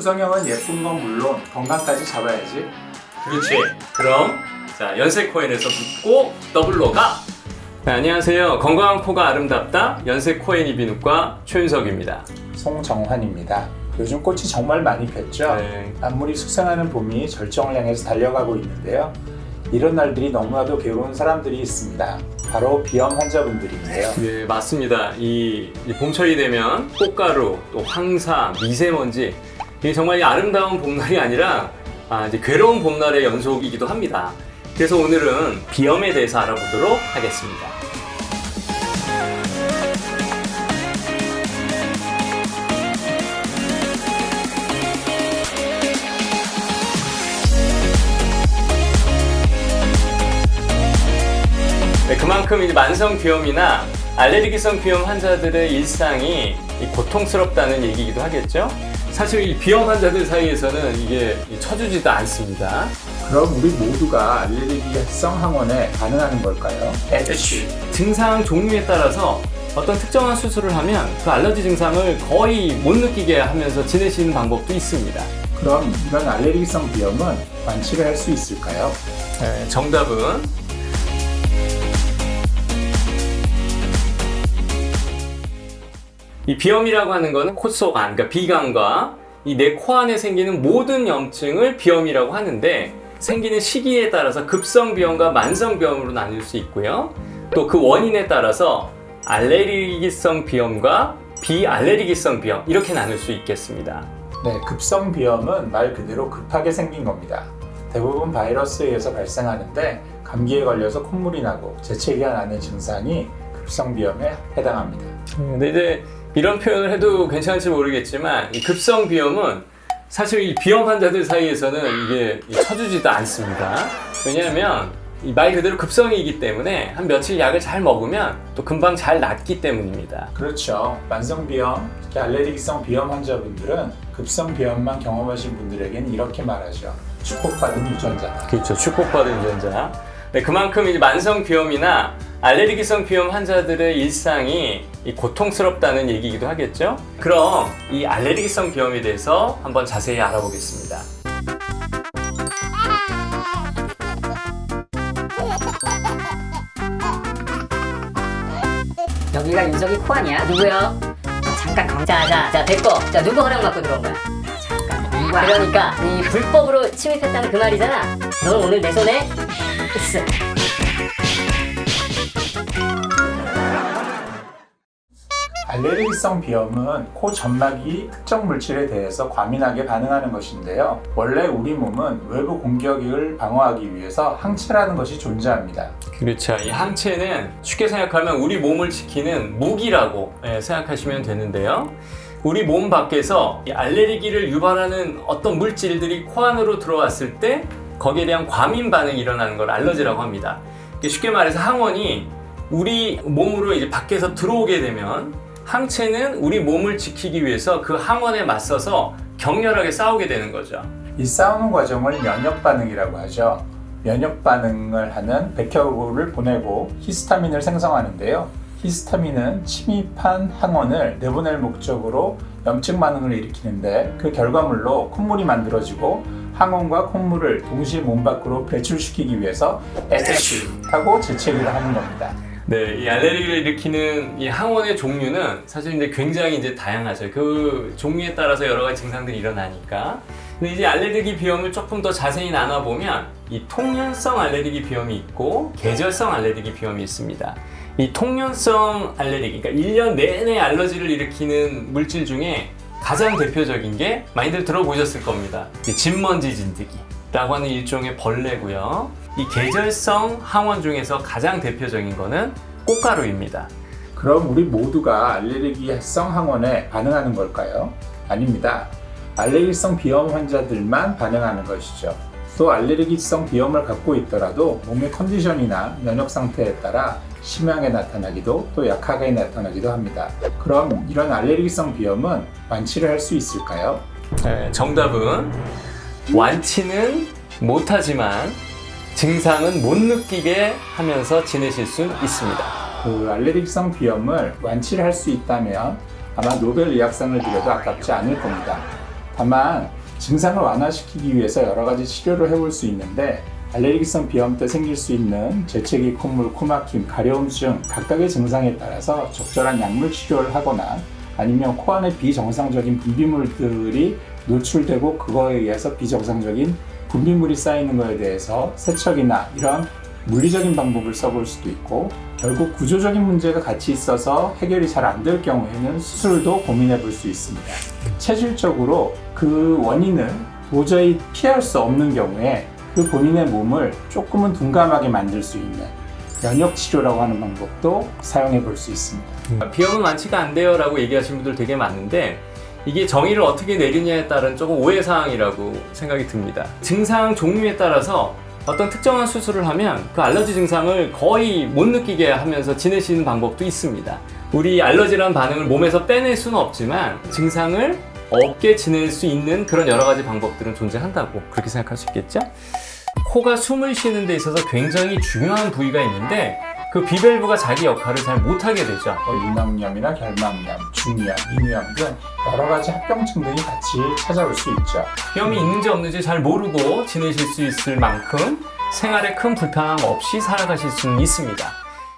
구성형은 예쁜 건 물론 건강까지 잡아야지. 그렇지. 그럼 자, 연세코엔에서 붙고 더블로 가! 네, 안녕하세요. 건강한 코가 아름답다 연세코엔 이비인후과 최윤석입니다. 송정환입니다. 요즘 꽃이 정말 많이 폈죠? 네. 만물이 숙성하는 봄이 절정을 향해서 달려가고 있는데요. 이런 날들이 너무나도 괴로운 사람들이 있습니다. 바로 비염 환자분들인데요. 네, 맞습니다. 이 봄철이 되면 꽃가루, 또 황사, 미세먼지 이게 정말 이 아름다운 봄날이 아니라 이제 괴로운 봄날의 연속이기도 합니다. 그래서 오늘은 비염에 대해서 알아보도록 하겠습니다. 네, 그만큼 이제 만성 비염이나 알레르기성 비염 환자들의 일상이 고통스럽다는 얘기이기도 하겠죠. 사실 이 비염 환자들 사이에서는 이게 쳐주지도 않습니다. 그럼 우리 모두가 알레르기성 항원에 반응하는 걸까요? 증상 종류에 따라서 어떤 특정한 수술을 하면 그 알러지 증상을 거의 못 느끼게 하면서 지내시는 방법도 있습니다. 그럼 이런 알레르기성 비염은 완치를 할 수 있을까요? 네, 정답은 이 비염이라고 하는 거는 코 속 안, 그러니까 비강과 이 내 코 안에 생기는 모든 염증을 비염이라고 하는데 생기는 시기에 따라서 급성 비염과 만성 비염으로 나뉠 수 있고요. 또 그 원인에 따라서 알레르기성 비염과 비알레르기성 비염 이렇게 나눌 수 있겠습니다. 네, 급성 비염은 말 그대로 급하게 생긴 겁니다. 대부분 바이러스에 의해서 발생하는데 감기에 걸려서 콧물이 나고 재채기가 나는 증상이 급성 비염에 해당합니다. 근데 이제 이런 표현을 해도 괜찮을지 모르겠지만 이 급성 비염은 사실 이 비염 환자들 사이에서는 이게 쳐주지도 않습니다. 왜냐하면 이 말 그대로 급성이기 때문에 한 며칠 약을 잘 먹으면 또 금방 잘 낫기 때문입니다. 그렇죠. 만성 비염, 특히 알레르기성 비염 환자분들은 급성 비염만 경험하신 분들에게는 이렇게 말하죠. 축복받은 유전자다. 그렇죠. 축복받은 유전자. 네, 그만큼 이제 만성 비염이나 알레르기성 비염 환자들의 일상이 고통스럽다는 얘기이기도 하겠죠. 그럼 이 알레르기성 비염에 대해서 한번 자세히 알아보겠습니다. 여기가 윤석이 코 아니야? 누구야? 잠깐 자 됐고. 자, 누구 허락 받고 들어온 거야? 잠깐 누구야? 그러니까 이 불법으로 침입했다는 그 말이잖아. 너는 오늘 내 손에 있어. 알레르기성 비염은 코 점막이 특정 물질에 대해서 과민하게 반응하는 것인데요. 원래 우리 몸은 외부 공격을 방어하기 위해서 항체라는 것이 존재합니다. 그렇죠. 이 항체는 쉽게 생각하면 우리 몸을 지키는 무기라고 생각하시면 되는데요. 우리 몸 밖에서 이 알레르기를 유발하는 어떤 물질들이 코 안으로 들어왔을 때 거기에 대한 과민 반응이 일어나는 걸 알러지라고 합니다. 쉽게 말해서 항원이 우리 몸으로 이제 밖에서 들어오게 되면 항체는 우리 몸을 지키기 위해서 그 항원에 맞서서 격렬하게 싸우게 되는 거죠. 이 싸우는 과정을 면역 반응이라고 하죠. 면역 반응을 하는 백혈구를 보내고 히스타민을 생성하는데요. 히스타민은 침입한 항원을 내보낼 목적으로 염증 반응을 일으키는데 그 결과물로 콧물이 만들어지고 항원과 콧물을 동시에 몸 밖으로 배출시키기 위해서 하고 재채기를 하는 겁니다. 네, 이 알레르기를 일으키는 이 항원의 종류는 사실 이제 굉장히 이제 다양하죠. 그 종류에 따라서 여러 가지 증상들이 일어나니까. 근데 이제 알레르기 비염을 조금 더 자세히 나눠보면 이 통연성 알레르기 비염이 있고 계절성 알레르기 비염이 있습니다. 이 통연성 알레르기, 그러니까 1년 내내 알러지를 일으키는 물질 중에 가장 대표적인 게 많이들 들어보셨을 겁니다. 진먼지 진드기라고 하는 일종의 벌레고요. 이 계절성 항원 중에서 가장 대표적인 거는 꽃가루입니다. 그럼 우리 모두가 알레르기성 항원에 반응하는 걸까요? 아닙니다. 알레르기성 비염 환자들만 반응하는 것이죠. 또 알레르기성 비염을 갖고 있더라도 몸의 컨디션이나 면역 상태에 따라 심하게 나타나기도 또 약하게 나타나기도 합니다. 그럼 이런 알레르기성 비염은 완치를 할 수 있을까요? 네, 정답은 완치는 못하지만 증상은 못 느끼게 하면서 지내실 수 있습니다. 그 알레르기성 비염을 완치를 할 수 있다면 아마 노벨 의학상을 드려도 아깝지 않을 겁니다. 다만 증상을 완화시키기 위해서 여러 가지 치료를 해볼 수 있는데 알레르기성 비염 때 생길 수 있는 재채기, 콧물, 코막힘, 가려움증 각각의 증상에 따라서 적절한 약물 치료를 하거나 아니면 코 안에 비정상적인 분비물들이 노출되고 그거에 의해서 비정상적인 분비물이 쌓이는 것에 대해서 세척이나 이런 물리적인 방법을 써볼 수도 있고 결국 구조적인 문제가 같이 있어서 해결이 잘 안 될 경우에는 수술도 고민해 볼 수 있습니다. 체질적으로 그 원인을 도저히 피할 수 없는 경우에 그 본인의 몸을 조금은 둔감하게 만들 수 있는 면역 치료라고 하는 방법도 사용해 볼 수 있습니다. 비염은 완치가 안 돼요 라고 얘기하시는 분들 되게 많은데 이게 정의를 어떻게 내리냐에 따른 조금 오해사항이라고 생각이 듭니다. 증상 종류에 따라서 어떤 특정한 수술을 하면 그 알러지 증상을 거의 못 느끼게 하면서 지내시는 방법도 있습니다. 우리 알러지라는 반응을 몸에서 빼낼 수는 없지만 증상을 없게 지낼 수 있는 그런 여러 가지 방법들은 존재한다고 그렇게 생각할 수 있겠죠? 코가 숨을 쉬는 데 있어서 굉장히 중요한 부위가 있는데 그 비밸브가 자기 역할을 잘 못하게 되죠. 유낭염이나 결막염, 중이염, 인후염 등 여러 가지 합병증 등이 같이 찾아올 수 있죠. 비염이 있는지 없는지 잘 모르고 지내실 수 있을 만큼 생활에 큰 불편함 없이 살아가실 수는 있습니다.